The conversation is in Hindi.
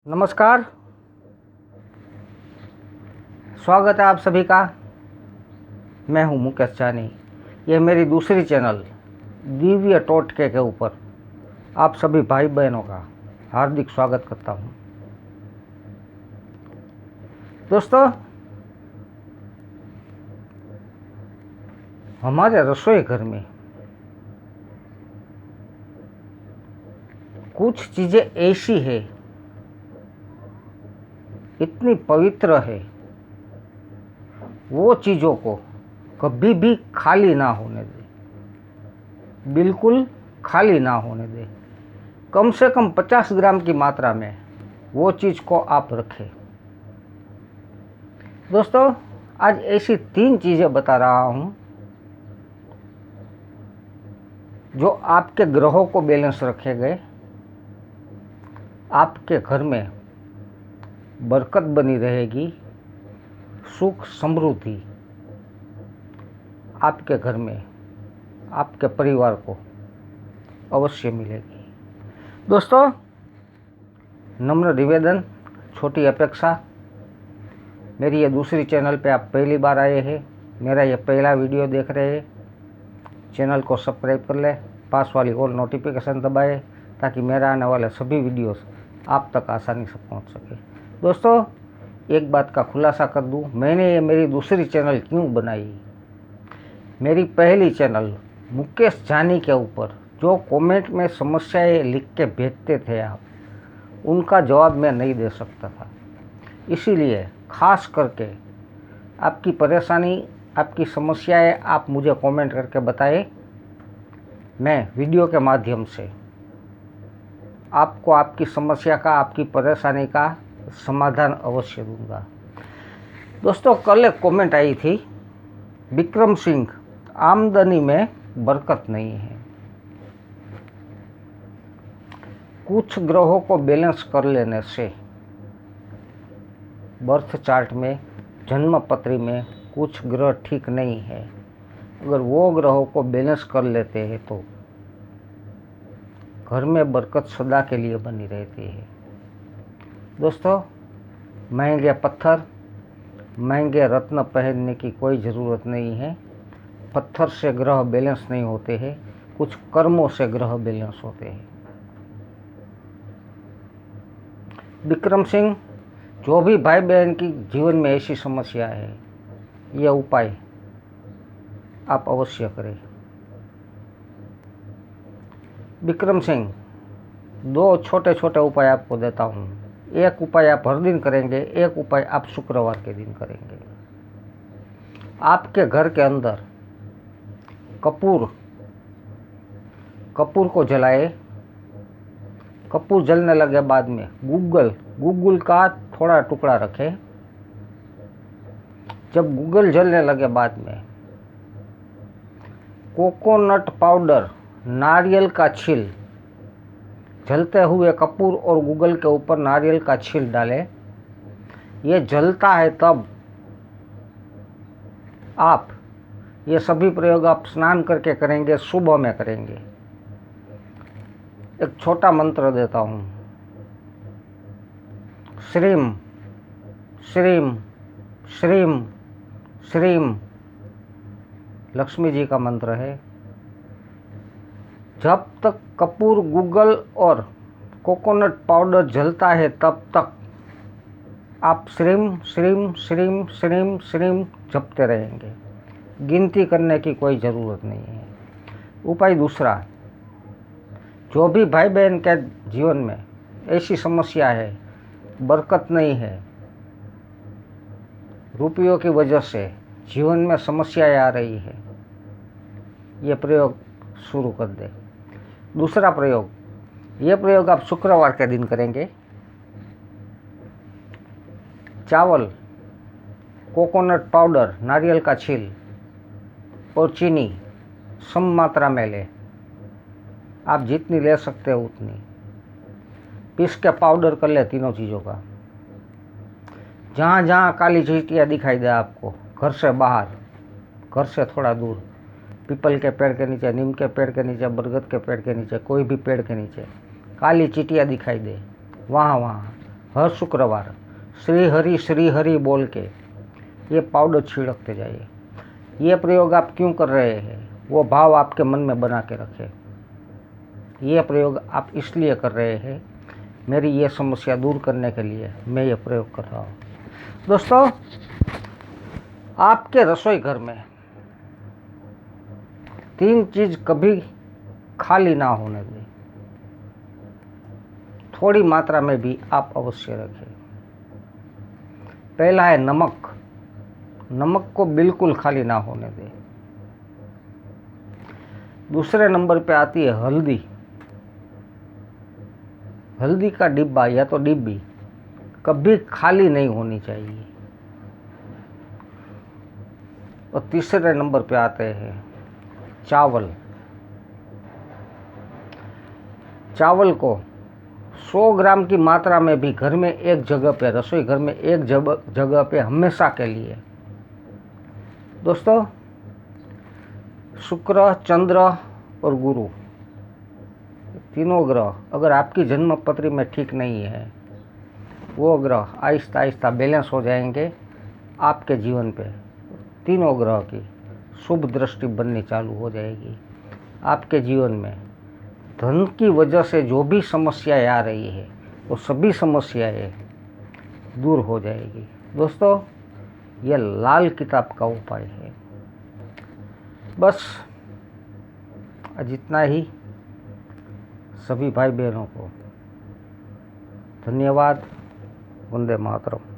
नमस्कार, स्वागत है आप सभी का। मैं हूं मुकेश जानी। यह मेरी दूसरी चैनल दिव्य टोटके के ऊपर आप सभी भाई बहनों का हार्दिक स्वागत करता हूं। दोस्तों, हमारे रसोई घर में कुछ चीज़ें ऐसी है, इतनी पवित्र है, वो चीज़ों को कभी भी खाली ना होने दे, बिल्कुल खाली ना होने दे। कम से कम 50 ग्राम की मात्रा में वो चीज़ को आप रखें। दोस्तों, आज ऐसी 3 चीज़ें बता रहा हूँ जो आपके ग्रहों को बैलेंस रखेंगे, आपके घर में बरकत बनी रहेगी, सुख समृद्धि आपके घर में, आपके परिवार को अवश्य मिलेगी। दोस्तों, नम्र निवेदन, छोटी अपेक्षा, मेरी ये दूसरी चैनल पे आप पहली बार आए हैं, मेरा ये पहला वीडियो देख रहे हैं, चैनल को सब्सक्राइब कर ले, पास वाली और नोटिफिकेशन दबाए ताकि मेरा आने वाले सभी वीडियोस आप तक आसानी से पहुंच सके। दोस्तों, एक बात का खुलासा कर दूं, मैंने ये मेरी दूसरी चैनल क्यों बनाई। मेरी पहली चैनल मुकेश जानी के ऊपर जो कमेंट में समस्याएं लिख के भेजते थे आप, उनका जवाब मैं नहीं दे सकता था। इसीलिए खास करके आपकी परेशानी, आपकी समस्याएं आप मुझे कमेंट करके बताएं। मैं वीडियो के माध्यम से आपको आपकी समस्या का, आपकी परेशानी का समाधान अवश्य दूंगा। दोस्तों, कल एक कमेंट आई थी, विक्रम सिंह, आमदनी में बरकत नहीं है। कुछ ग्रहों को बैलेंस कर लेने से बर्थ चार्ट में, जन्म पत्री में कुछ ग्रह ठीक नहीं है, अगर वो ग्रहों को बैलेंस कर लेते हैं तो घर में बरकत सदा के लिए बनी रहती है। दोस्तों, महंगे पत्थर, महंगे रत्न पहनने की कोई ज़रूरत नहीं है। पत्थर से ग्रह बैलेंस नहीं होते हैं, कुछ कर्मों से ग्रह बैलेंस होते हैं। विक्रम सिंह, जो भी भाई बहन की जीवन में ऐसी समस्या है, यह उपाय आप अवश्य करें। विक्रम सिंह, 2 छोटे छोटे उपाय आपको देता हूँ। एक उपाय आप हर दिन करेंगे, एक उपाय आप शुक्रवार के दिन करेंगे। आपके घर के अंदर कपूर को जलाए। कपूर जलने लगे बाद में गूगल का थोड़ा टुकड़ा रखें। जब गूगल जलने लगे बाद में कोकोनट पाउडर, नारियल का छील, जलते हुए कपूर और गूगल के ऊपर नारियल का छील डालें। ये जलता है तब आप ये सभी प्रयोग आप स्नान करके करेंगे, सुबह में करेंगे। एक छोटा मंत्र देता हूँ, श्रीम श्रीम श्रीम श्रीम, लक्ष्मी जी का मंत्र है। जब तक कपूर, गूगल और कोकोनट पाउडर जलता है तब तक आप श्रीम श्रीम श्रीम श्रीम श्रीम जपते रहेंगे। गिनती करने की कोई ज़रूरत नहीं है। उपाय दूसरा, जो भी भाई बहन के जीवन में ऐसी समस्या है, बरकत नहीं है, रुपयों की वजह से जीवन में समस्याएं आ रही है, ये प्रयोग शुरू कर दे। दूसरा प्रयोग, ये प्रयोग आप शुक्रवार के दिन करेंगे। चावल, कोकोनट पाउडर, नारियल का छील और चीनी सम मात्रा में ले। आप जितनी ले सकते हो उतनी पीस के पाउडर कर ले तीनों चीज़ों का। जहाँ जहाँ काली चींटियाँ दिखाई दे आपको, घर से बाहर, घर से थोड़ा दूर, पीपल के पेड़ के नीचे, नीम के पेड़ के नीचे, बरगद के पेड़ के नीचे, कोई भी पेड़ के नीचे काली चींटियाँ दिखाई दे, वहाँ हर शुक्रवार श्री हरि बोल के ये पाउडर छिड़कते जाइए। ये प्रयोग आप क्यों कर रहे हैं, वो भाव आपके मन में बना के रखें। ये प्रयोग आप इसलिए कर रहे हैं, मेरी ये समस्या दूर करने के लिए मैं ये प्रयोग कर रहा हूँ। दोस्तों, आपके रसोई घर में 3 चीज़ कभी खाली ना होने दें। थोड़ी मात्रा में भी आप अवश्य रखें। पहला है नमक। नमक को बिल्कुल खाली ना होने दें। दूसरे नंबर पे आती है हल्दी। हल्दी का डिब्बा या तो डिब्बी कभी खाली नहीं होनी चाहिए। और तीसरे नंबर पे आते हैं चावल। चावल को 100 ग्राम की मात्रा में भी घर में एक जगह पे, रसोई घर में एक जगह पे हमेशा के लिए। दोस्तों, शुक्र, चंद्र और गुरु, तीनों ग्रह अगर आपकी जन्म पत्री में ठीक नहीं है, वो ग्रह आहिस्ता आहिस्ता बैलेंस हो जाएंगे। आपके जीवन पे तीनों ग्रह की शुभ दृष्टि बननी चालू हो जाएगी। आपके जीवन में धन की वजह से जो भी समस्याएं आ रही है, वो सभी समस्याएं दूर हो जाएगी। दोस्तों, यह लाल किताब का उपाय है। बस आज इतना ही। सभी भाई बहनों को धन्यवाद। वंदे मातरम।